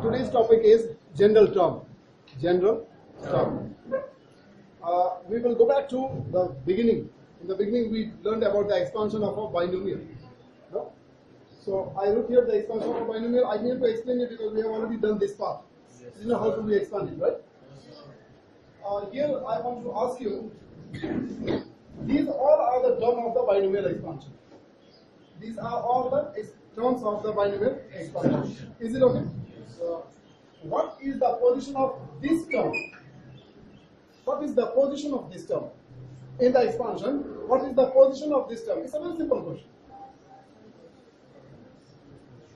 today's topic is general term. General term. We will go back to the beginning. In the beginning, we learned about the expansion of a binomial. No? So I look here the expansion of a binomial. I need to explain it because we have already done this part. You know how to be expanded, right? Here I want to ask you, these all are the terms of the binomial expansion. These are all the terms of the binomial expansion. Is it okay? What is the position of this term? What is the position of this term? In the expansion, what is the position of this term? It's a very simple question.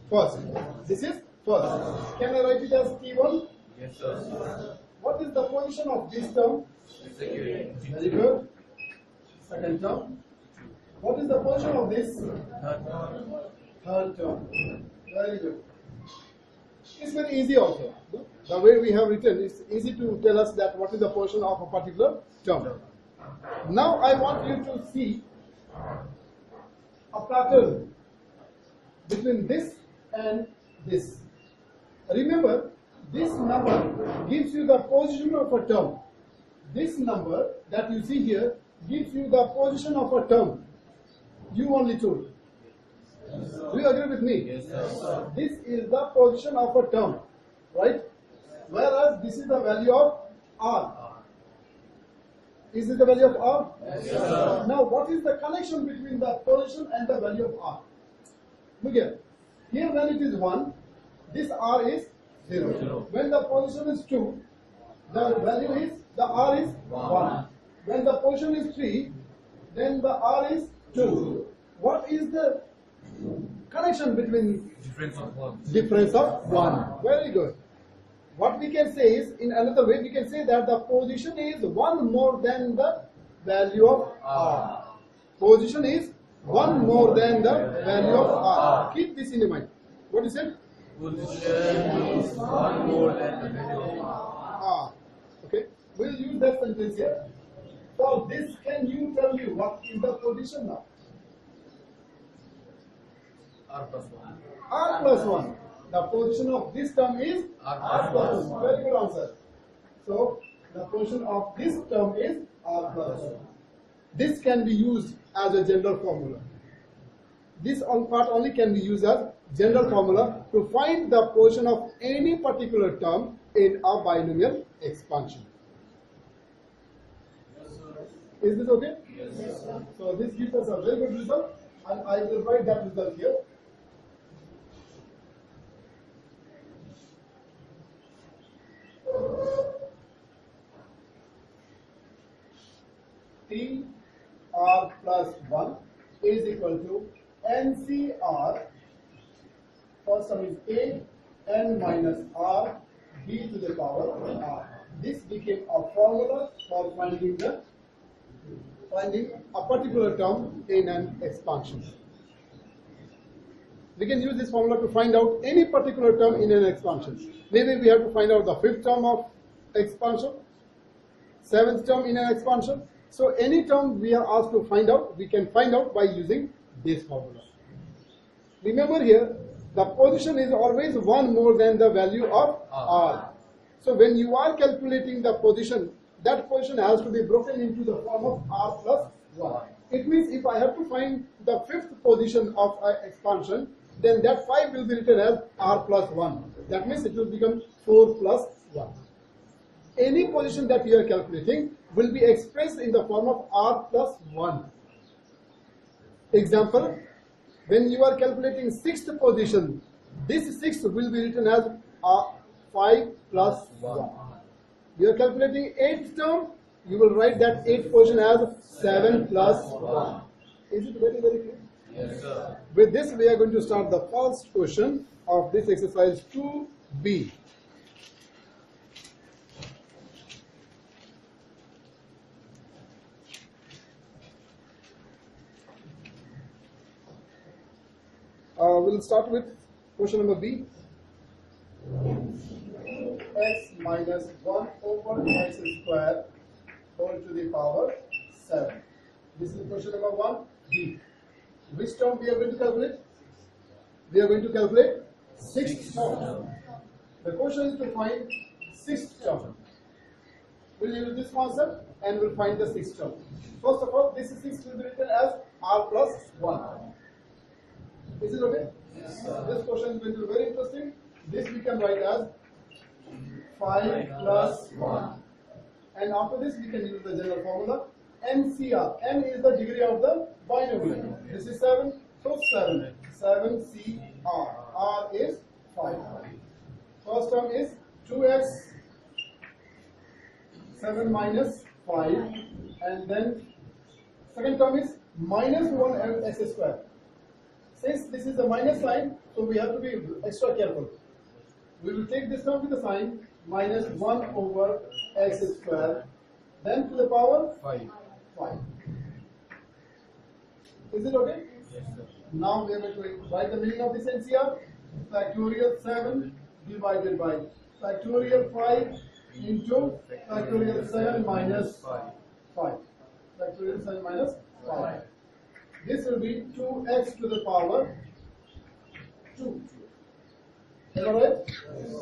First. This is first. Can I write it as T1? Yes, sir. What is the position of this term? Second. Very good. Second term. What is the position of this? Third term. Very good. It's very easy also. The way we have written, it's easy to tell us that what is the position of a particular term. Now I want you to see a pattern between this and this. Remember, this number gives you the position of a term. This number that you see here gives you the position of a term. You only told. Do you agree with me? Yes, sir. This is the position of a term, right? Whereas this is the value of R. Is it the value of R? Yes, sir. Now, what is the connection between the position and the value of R? Look here. Here, when it is 1, this R is 0. When the position is 2, the value is, the R is 1. When the position is 3, then the R is 2. What is the connection between Difference of one. difference of 1? Very good. What we can say is, in another way, we can say that the position is 1 more than the value of R. Position is 1 more than the value of R. Keep this in your mind. What is it? Position is one more than the value of R. Okay. We'll use that sentence here. For this, can you tell me what is the position now? R plus 1. R plus 1. The position of this term is R plus 1. Very good answer. So, the position of this term is R plus 1. This can be used as a general formula. This part only can be used as general formula to find the position of any particular term in a binomial expansion. Is this okay? Yes, sir. So this gives us a very good result, and I will write that result here. T R plus 1 is equal to NCR. First term is A N minus R B to the power R. This became a formula for finding a particular term in an expansion. We can use this formula to find out any particular term in an expansion. Maybe we have to find out the 5th term of expansion, 7th term in an expansion. So any term we are asked to find out, we can find out by using this formula. Remember here, the position is always 1 more than the value of R. So when you are calculating the position, that position has to be broken into the form of R plus 1. It means if I have to find the 5th position of an expansion, then that 5 will be written as R plus 1. That means it will become 4 plus 1. Any position that we are calculating will be expressed in the form of R plus 1. Example, when you are calculating 6th position, this 6th will be written as 5 plus 1. We are calculating 8th term, you will write that 8th position as 7 plus 1. Is it very, very clear? Yes, sir. With this, we are going to start the first question of this exercise 2B. We'll start with question number B. X minus 1 over x square whole to the power 7. This is question number 1, B. Which term we are going to calculate? We are going to calculate 6th term. The question is to find sixth term. We'll use this concept and we'll find the sixth term. First of all, this 6 will be written as r plus 1. Is it okay? Yes, this question is going to be very interesting. This we can write as 5 plus 1. And after this, we can use the general formula NCR. N is the degree of the binomial. This is 7, so 7. 7CR. R is 5. First term is 2x 7 minus 5, and then second term is minus 1x square. Since this is a minus sign, so we have to be extra careful. We will take this term with the sign minus 1 over x square, then to the power 5. Is it okay? Yes, sir. Now we are going to write the meaning of this NCR. Factorial 7 divided by factorial 5 into factorial 7 minus 5. Factorial 7 minus 5. This will be 2x to the power 2. Am I right? Yes.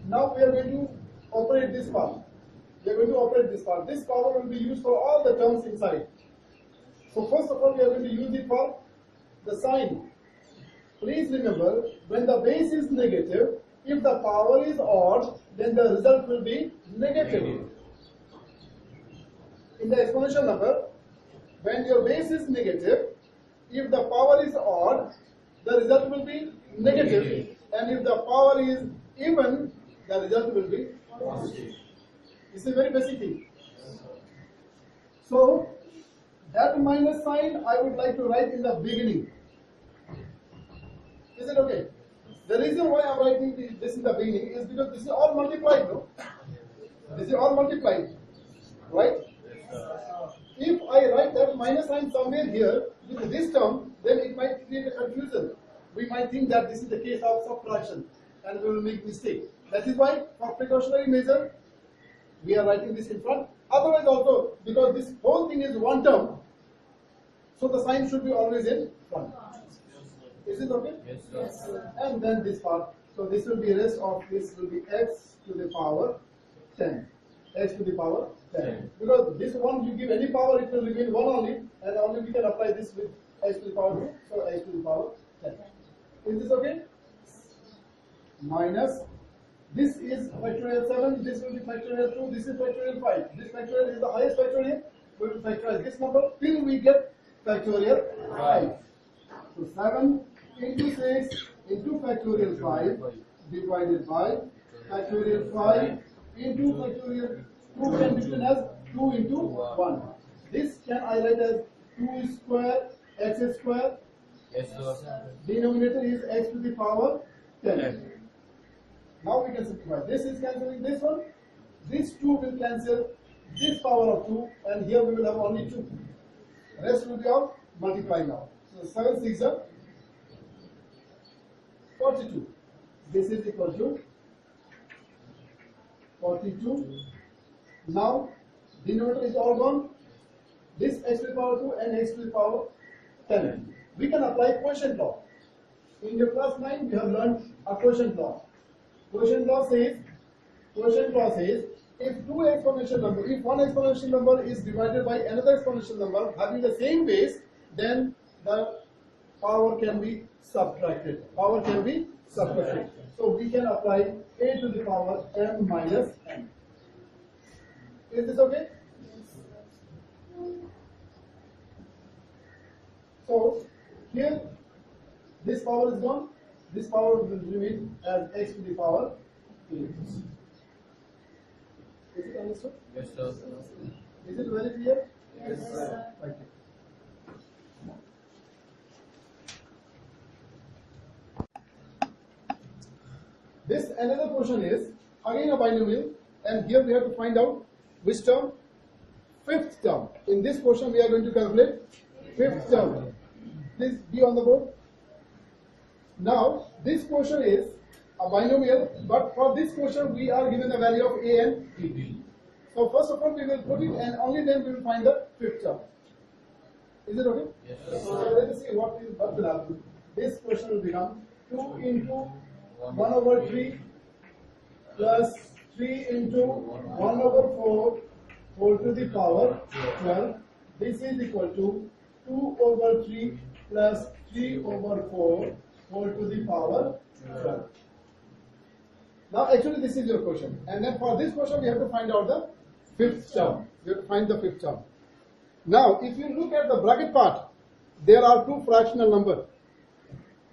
Now we are going to operate this part. We are going to operate this part. This power will be used for all the terms inside. So first of all, we are going to use it for the sign. Please remember, when the base is negative, if the power is odd, then the result will be negative. In the exponential number, when your base is negative, if the power is odd, the result will be negative. And if the power is even, the result will be positive. This is a very basic thing. So, that minus sign I would like to write in the beginning. Is it okay? The reason why I am writing this in the beginning is because this is all multiplied, no? This is all multiplied, right? If I write that minus sign somewhere here with this term, then it might create a confusion. We might think that this is the case of subtraction and we will make mistake. That is why for precautionary measure, we are writing this in front. Otherwise also, because this whole thing is one term, so the sign should be always in front. Is it okay? Yes, sir. Yes, sir. And then this part. So this will be rest of this will be x to the power 10. X to the power 10. Because this one you give any power, it will remain 1 only, and only we can apply this with x to the power 2. So x to the power 10. Is this okay? Minus. This is factorial 7, this will be factorial 2, this is factorial 5. This factorial is the highest factorial. We will factorize this number till we get factorial 5. So 7 into 6 into factorial 5 divided by factorial 5 into factorial 2 can be written as 2 into 1. This can I write as 2 square x square. Yes, sir. Denominator is x to the power 10. Now we can simplify. This is cancelling this one. This 2 will cancel this power of 2, and here we will have only 2. Rest will be all multiplying now. So 7 6 are 42. This is equal to 42. Now denominator is all gone. This x to the power 2 and x to the power 10. We can apply quotient law. In your class 9, we have learned a quotient law. Quotient law says if two exponential number, if one exponential number is divided by another exponential number having the same base, then the power can be subtracted. So we can apply a to the power m minus n. Is this okay? So here this power is gone. This power will remain as x to the power 8. Is it understood? Yes, sir. Is it very clear? Yes, sir. Thank you. This another portion is again a binomial, and here we have to find out which term? Fifth term. In this portion we are going to calculate fifth term. Please be on the board. Now this portion is a binomial, but for this portion we are given the value of a and b. So first of all we will put it, and only then we will find the fifth term. Is it okay? Yes, sir. So let us see what will happen. This portion will become 2 into 1 over 3 plus 3 into 1 over 4 whole to the power 12. This is equal to 2 over 3 plus 3 over 4 whole to the power 12. Now actually this is your question, and then for this question we have to find out the fifth term. We have to find the fifth term. Now if you look at the bracket part, there are two fractional numbers.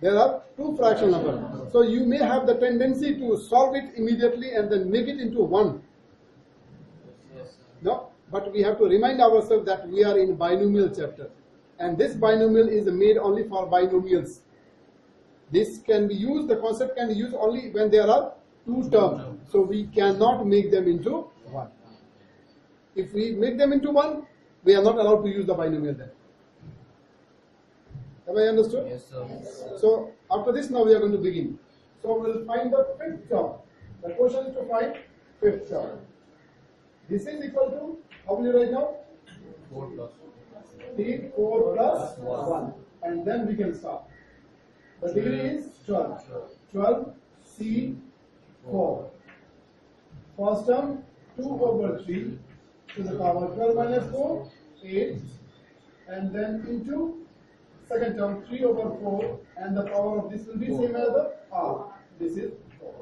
There are two fractional numbers. So you may have the tendency to solve it immediately and then make it into one. No, but we have to remind ourselves that we are in binomial chapter, and this binomial is made only for binomials. This can be used, the concept can be used only when there are two terms. So we cannot make them into one. If we make them into one, we are not allowed to use the binomial then. Have I understood? Yes, sir. So after this, now we are going to begin. So we will find the fifth term. The question is to find fifth term. This is equal to, how will you write now? 4 plus 4 plus 1. And then we can start. The degree is 12. 12 C 4. First term 2 over 3 to the power 12 minus 4, 8. And then into second term 3 over 4, and the power of this will be same as the R. This is 4.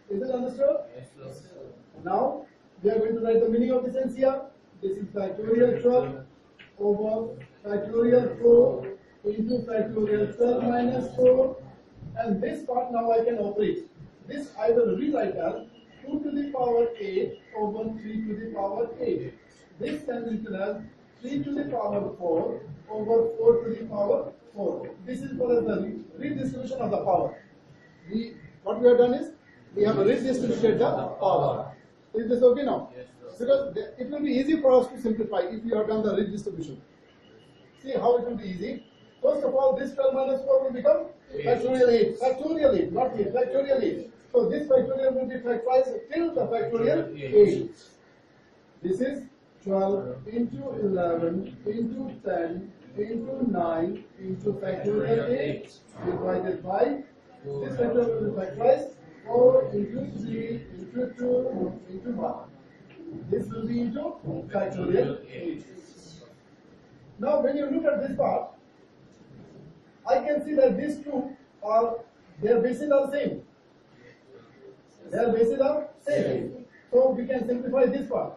Is it understood? Yes, sir. Now we are going to write the meaning of this NCR. This is factorial 12 over factorial 4 into factorial 12 minus 4, and this part now I can operate. This I will rewrite as 2 to the power 8 over 3 to the power 8. This can be written as 3 to the power 4 over 4 to the power 4. This is for the redistribution of the power. What we have done is, we have redistributed the power. Is this okay now? Yes, sir. Because it will be easy for us to simplify if we have done the redistribution. See how it will be easy. First of all, this 12 minus 4 will become factorial 8. Factorial 8, not 8, factorial 8. So this factorial will be factorized till the factorial 8. This is 12 into 11 into 10 into 9 into factorial 8 divided by this factorial will be factorized 4 into 3 into 2 into 1. This will be into factorial 8. Now when you look at this part, I can see that these two are, their bases are same. Their bases are same. So we can simplify this part.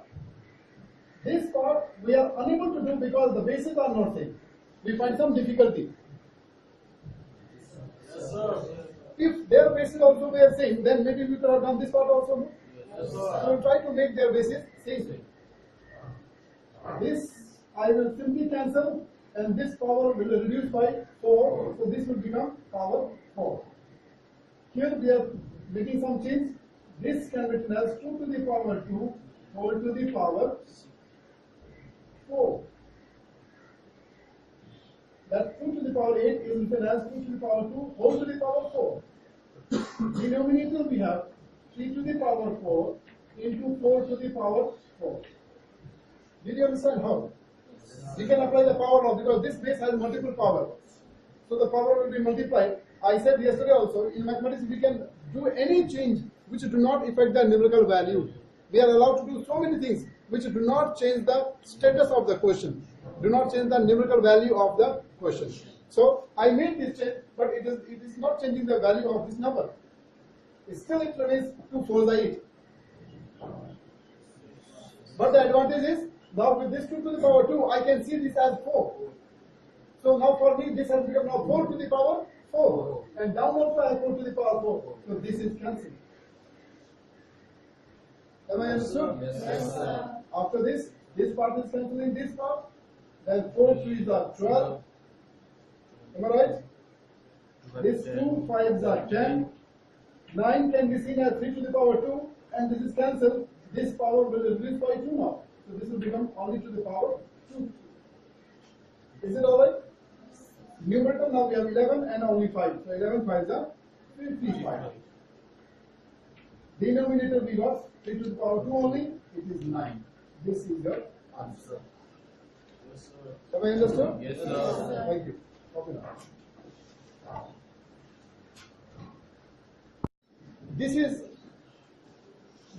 This part we are unable to do because the bases are not same. We find some difficulty. Yes, sir. If their bases also were same, then maybe we could have done this part also. Yes, So sir. we will try to make their bases same. This I will simply cancel, and this power will reduce by 4. So this will become power 4. Here we are making some change. This can be written as 2 to the power 2 whole to the power 4. That 2 to the power 8 is written as 2 to the power 2 whole to the power 4. Denominator we have 3 to the power 4 into 4 to the power 4. Did you understand how? We can apply the power now because this base has multiple power. So the power will be multiplied. I said yesterday also, in mathematics we can do any change which do not affect the numerical value. We are allowed to do so many things which do not change the status of the question, do not change the numerical value of the question. So I made this change, but it is not changing the value of this number. Still it remains 2 4 by 8. But the advantage is, now with this 2 to the power 2, I can see this as 4. So now for me this has become now 4 to the power 4. And down also I have 4 to the power 4. So this is cancelled. Am I understood? Yes, sir. After this part is cancelling this part. Then 4 3s are 12. Am I right? This 2 5s are 10. 9 can be seen as 3 to the power 2. And this is cancelled. This power will reduce by 2 now. So this will become only to the power 2. Is it alright? Numerator now we have 11 and only 5. So 11 5s are 55. Denominator we got 3 to the power 2 only. It is 9. This is your answer. Yes, sir. Have I understood? Yes, sir. Thank you. Copy now. This is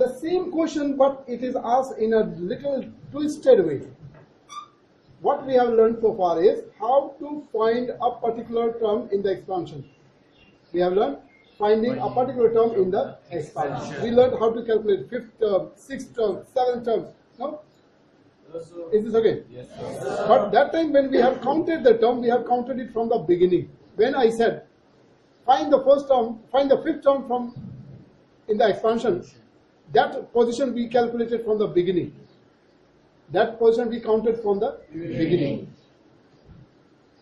the same question, but it is asked in a little twisted way. What we have learned so far is how to find a particular term in the expansion. We have learned finding a particular term in the expansion. We learned how to calculate fifth term, sixth term, seventh terms. No? Is this okay? Yes, sir. But that time when we have counted the term, we have counted it from the beginning. When I said, find the first term, find the fifth term from in the expansion, that position we calculated from the beginning. That position we counted from the beginning.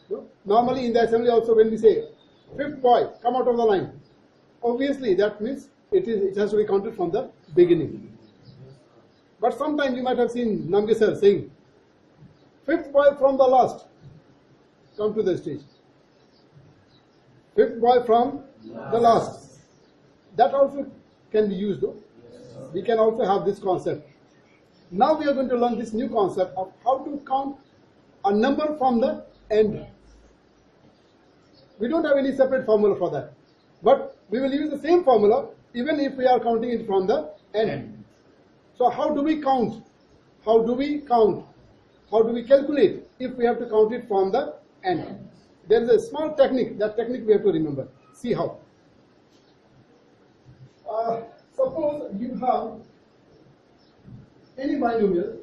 No? Normally in the assembly also when we say, fifth boy, come out of the line. Obviously that means it has to be counted from the beginning. But sometimes you might have seen Namge sir saying, fifth boy from the last, come to the stage. Fifth boy from the last. That also can be used though. We can also have this concept. Now we are going to learn this new concept of how to count a number from the end. We don't have any separate formula for that. But we will use the same formula even if we are counting it from the end. So how do we count? How do we count? How do we calculate if we have to count it from the end? There is a small technique. That technique we have to remember. See how. Suppose you have any binomial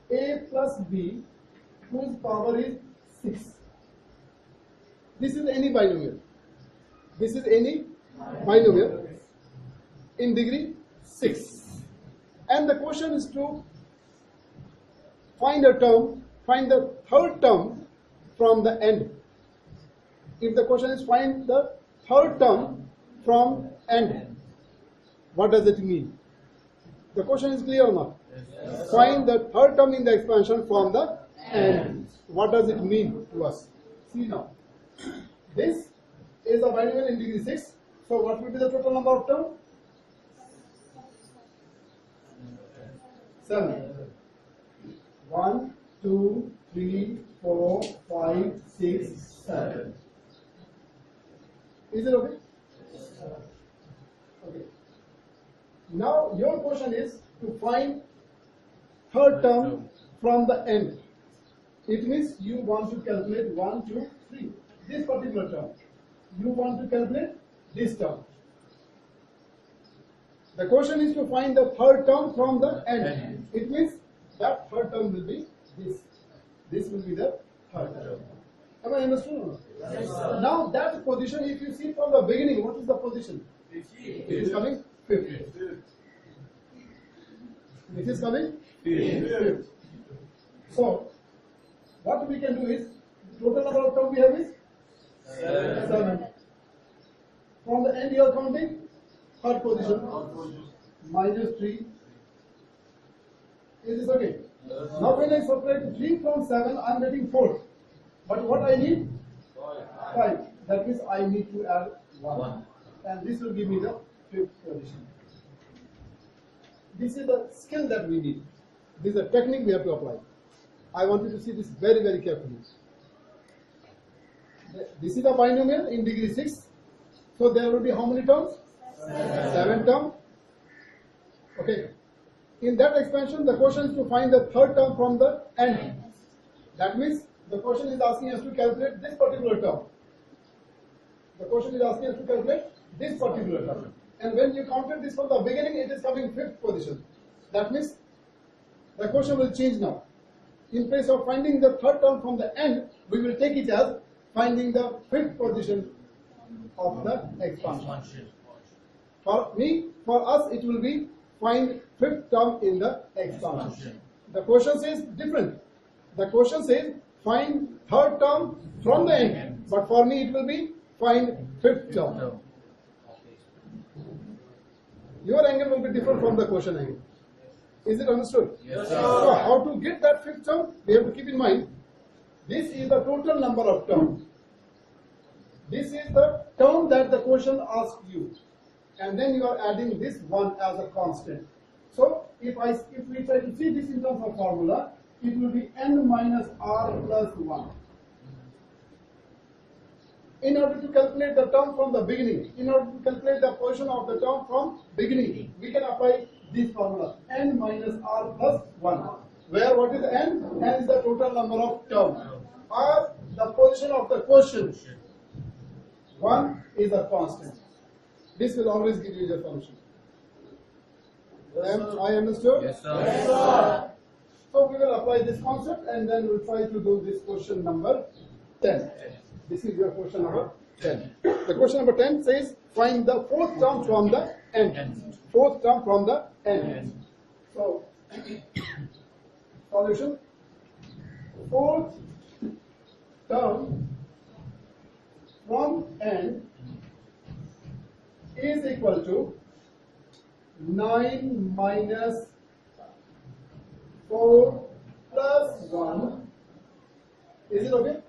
a plus b whose power is 6. This is any binomial. This is any binomial in degree 6. And the question is to find a term, find the third term from the end. If the question is find the third term from end, what does it mean? The question is clear or not? Yes. Find the third term in the expansion from the end. What does it mean to us? See now. This is a binomial in degree 6. So what will be the total number of terms? 7. 1, 2, 3, 4, 5, 6, 7. Is it okay? Okay. Now your question is to find third term from the end. It means you want to calculate 1, 2, 3. This particular term. You want to calculate this term. The question is to find the third term from the end. It means that third term will be this. This will be the third term. Am I understood? Yes, sir. Now that position, if you see from the beginning, what is the position? It is coming fifth. It is coming fifth. So what we can do is, total number of terms we have is 7. From the end you are counting third position, minus 3. Is this okay? Now when I subtract 3 from 7, I am getting 4. But what I need? 5. That means I need to add 1. And this will give me the fifth position. This is the skill that we need. This is a technique we have to apply. I want you to see this very, very carefully. This is a binomial in degree 6. So there will be how many terms? 7 terms. Okay. In that expansion, the question is to find the third term from the end. That means the question is asking us to calculate this particular term. The question is asking us to calculate this particular term. And when you counted this from the beginning, it is coming fifth position. That means the question will change now. In place of finding the third term from the end, we will take it as finding the fifth position of the expansion. For me, for us, it will be find fifth term in the expansion. The question says different. The question says find third term from the end. But for me, it will be find fifth term. Your angle will be different from the question angle. Is it understood? Yes, sir. So how to get that fifth term? We have to keep in mind, this is the total number of terms. This is the term that the question asks you. And then you are adding this one as a constant. So if we try to see this in terms of formula, it will be n minus r plus 1. in order to calculate the term from the beginning, in order to calculate the portion of the term from beginning, we can apply this formula, n minus r plus 1, where what is n? N is the total number of terms, or the position of the quotient. 1 is a constant. This will always give you the solution. Am I understood? Yes, sir. Yes, sir. So we will apply this concept and then we'll try to do this question number 10. This is your question number 10. The question number 10 says find the fourth term from the end. Fourth term from the end. So, solution. Fourth term from end is equal to 9 minus 4 plus 1. Is it okay?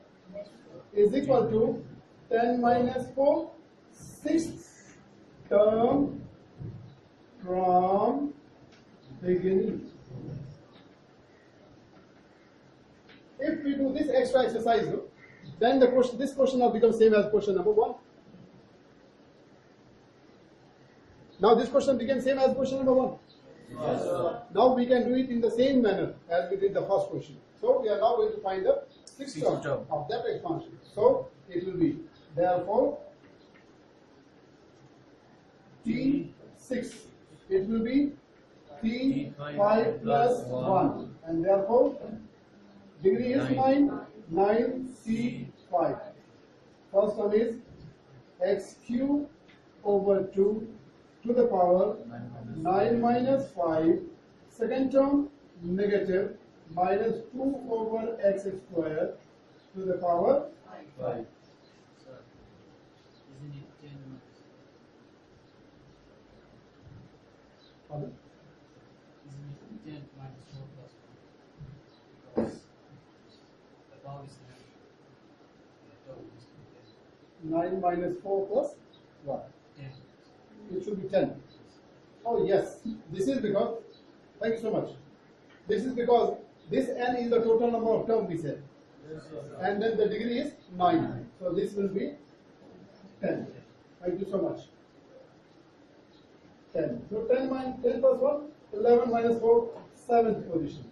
Is equal to 10 minus 4, sixth term from beginning. If we do this extra exercise, then the question, this question now becomes same as question number 1. Now this question becomes same as question number 1. Yes, sir. Now we can do it in the same manner as we did the first question. So we are now going to find the sixth term of that expansion. So it will be therefore T6. It will be T5 plus 1. And therefore degree is 9, 9C5. First term is x cube over 2 to the power 9 minus 5. Second term negative minus 2 over x squared to the power 5. Isn't it 10 Pardon? Isn't it 10 minus 4 plus 1? Because the power is 9. The total is 9 minus 4 plus 1. 10. It should be 10. Oh yes, this is because, thank you so much. This is because this n is the total number of terms we said. Yes, sir. And then the degree is 9. So this will be 10. Thank you so much. 10. So 10 plus 1, 11 minus 4, 7th position.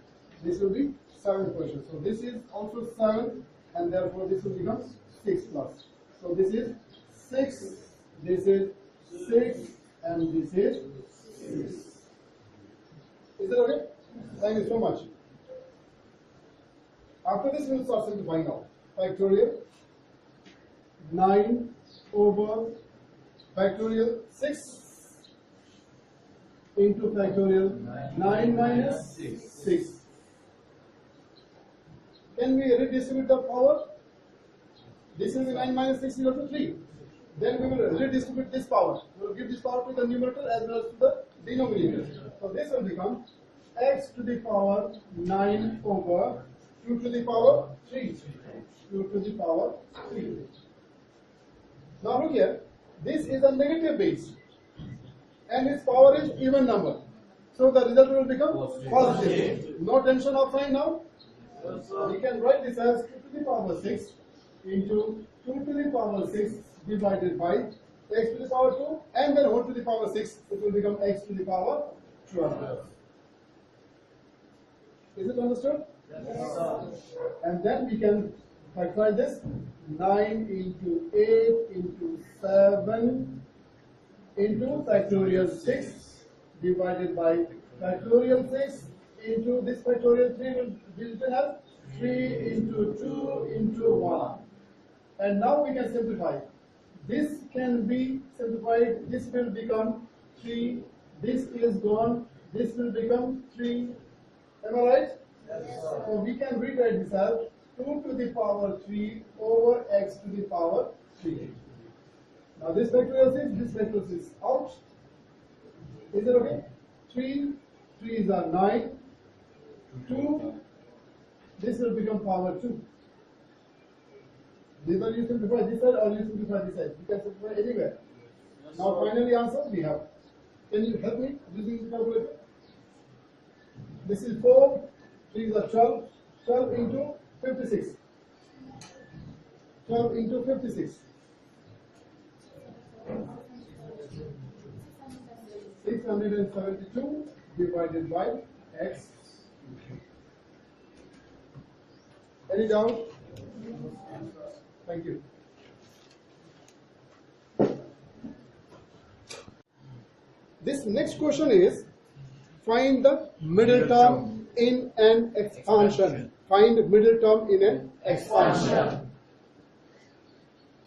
This will be 7th position. So this is also 7, and therefore this will become 6 plus. So this is 6, this is 6, and this is 6. Is it okay? Thank you so much. After this, we will start simplifying now. Factorial 9 over factorial 6 into factorial 9 minus 6. Can we redistribute the power? This will be 9 minus 6 equal to 3. Then we will redistribute this power. We will give this power to the numerator as well as to the denominator. So this will become x to the power 9 over 2 to the power 3. 2 to the power 3. Now look here. This is a negative base. And its power is even number. So the result will become positive. No tension of sign now. We can write this as 2 to the power 6 into 2 to the power 6 divided by x to the power 2 and then whole to the power 6. It will become x to the power 12. Is it understood? Yes, sir. And then we can factorize this 9 into 8 into 7 into factorial 6 divided by factorial 6 into this factorial 3 will have 3 into 2 into 1. And now we can simplify. This can be simplified. This will become 3. This is gone. This will become 3. Am I right? Yes, sir. So we can rewrite this as 2 to the power 3 over x to the power 3. Now this factorial 6, this factorial 6 out. Is it okay? 3 is 9. 2, this will become power 2. Either you simplify this side or you simplify this side. You can simplify anywhere. Now finally answer we have. Can you help me using the calculator? This is 4, 3 is 12, 12 into 56. 12 into 56. 672 divided by x. Any doubt? Thank you. This next question is, find the middle term in an expansion. Find middle term in an expansion.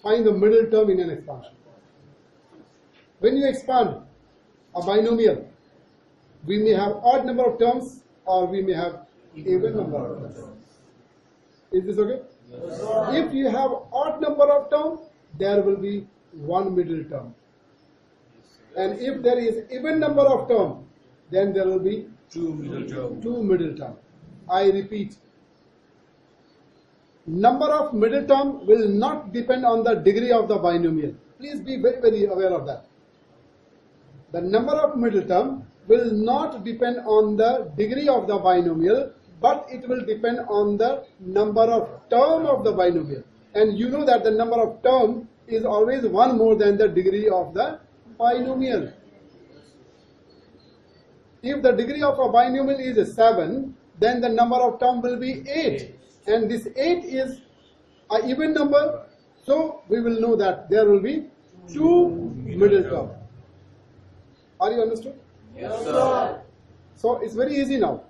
Find the middle term in an expansion. When you expand a binomial, we may have odd number of terms or we may have even number of terms. Is this okay? Yes, If you have odd number of terms, there will be one middle term. And if there is even number of terms, then there will be two middle term. two middle term. I repeat, number of middle term will not depend on the degree of the binomial. Please be very, very aware of that. The number of middle term will not depend on the degree of the binomial, but it will depend on the number of term of the binomial. And you know that the number of term is always one more than the degree of the binomial. If the degree of a binomial is 7, then the number of term will be 8. And this 8 is an even number, so we will know that there will be two middle term. Are you understood? Yes, sir. So it's very easy now.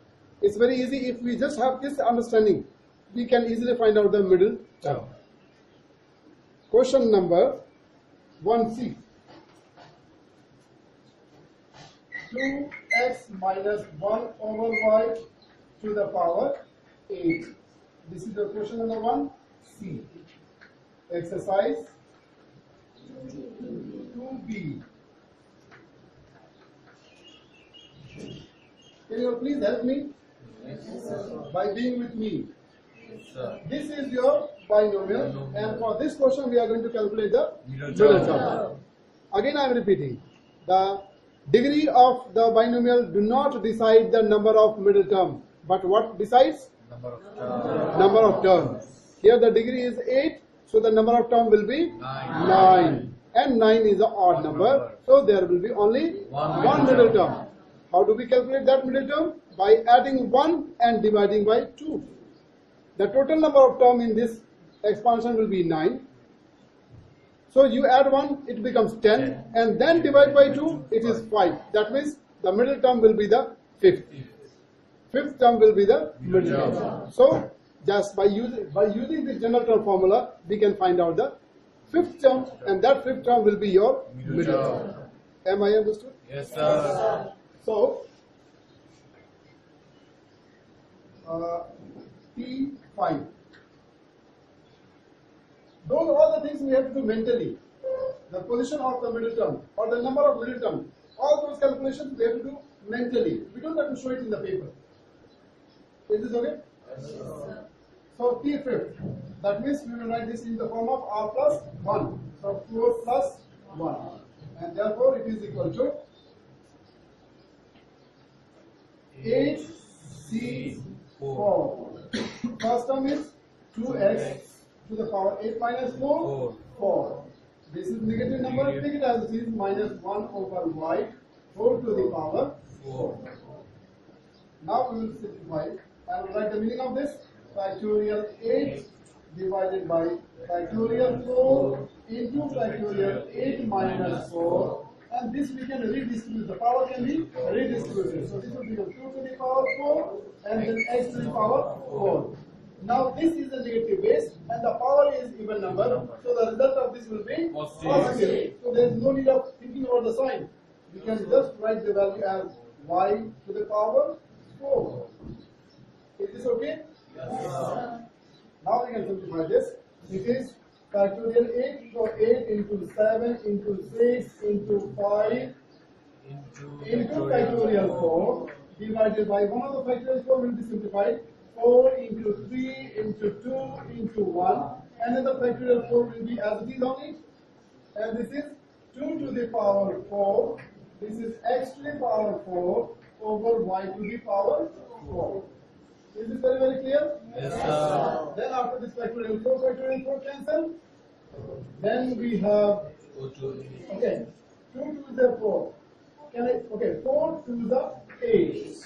It's very easy. If we just have this understanding, we can easily find out the middle term. Question number 1C. 2x minus 1 over y to the power 8. This is the question number 1C. Exercise 2B. Can you please help me by being with me? Yes, sir. This is your binomial, and for this question we are going to calculate the Middle middle term. term. Again I am repeating, the degree of the binomial do not decide the number of middle term, but what decides? Number of term. Number of terms. Here the degree is 8, so the number of term will be 9. And 9 is an odd number, so there will be only one middle term. How do we calculate that middle term? By adding 1 and dividing by 2. The total number of term in this expansion will be 9. So you add 1, it becomes 10, and then divide by 2, it is 5. That means the middle term will be the 5th. Fifth term will be the middle term. So just by using the general term formula, we can find out the 5th term, and that 5th term will be your middle term. Am I understood? Yes, sir. So P5. Those are all the things we have to do mentally. The position of the middle term or the number of middle term. All those calculations we have to do mentally. We don't have to show it in the paper. Is this okay? Yes, sir. So P5, that means we will write this in the form of R plus 1. So 4 plus 1. And therefore it is equal to 8C4. First term is 2x to the power 8 minus 4, 4. This is negative number, take it as it is, minus 1 over y, 4 to the power 4. Now we will simplify. I will write the meaning of this. Factorial 8 divided by factorial 4 into factorial 8 minus 4. And this we can redistribute. The power can be redistributed. So this will become 2 to the power 4 and then x to the power 4. Now this is a negative base and the power is even number. So the result of this will be positive. So there is no need of thinking about the sign. We can just write the value as y to the power 4. Is this okay? Yes, sir. Now we can simplify this. It is factorial 8, so 8 into 7 into 6 into 5 into factorial 4 divided by one of the factorial 4 will be simplified. 4 into 3 into 2 into 1. Another factorial 4 will be as it is only. And this is 2 to the power 4. This is x to the power 4 over y to the power 4. Is this very, very clear? Yes, sir. Then after this factorial 4 cancel. Then we have, okay, 2 to the 4. Can I? Okay, 4 to the 8.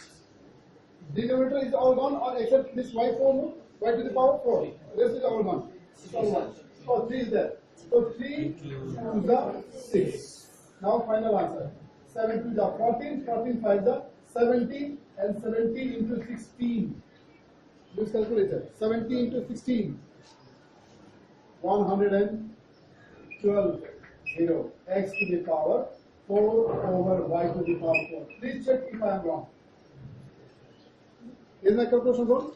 Denominator is all gone, or except this y4, no? Y to the power 4. Rest is all gone. It's all gone. Oh, 3 is there. So 3 to the 6. Now final answer. 7 to the 14, 14 5 the 17, and 17 into 16. Use calculator. 17 into 16. 112. 0. X to the power 4 over y to the power 4. Please check if I am wrong. Is my calculation wrong?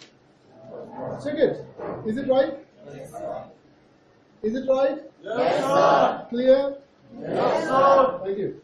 Check it. Is it right? Yes, sir. Is it right? Yes, sir. Clear? Yes, sir. Thank you.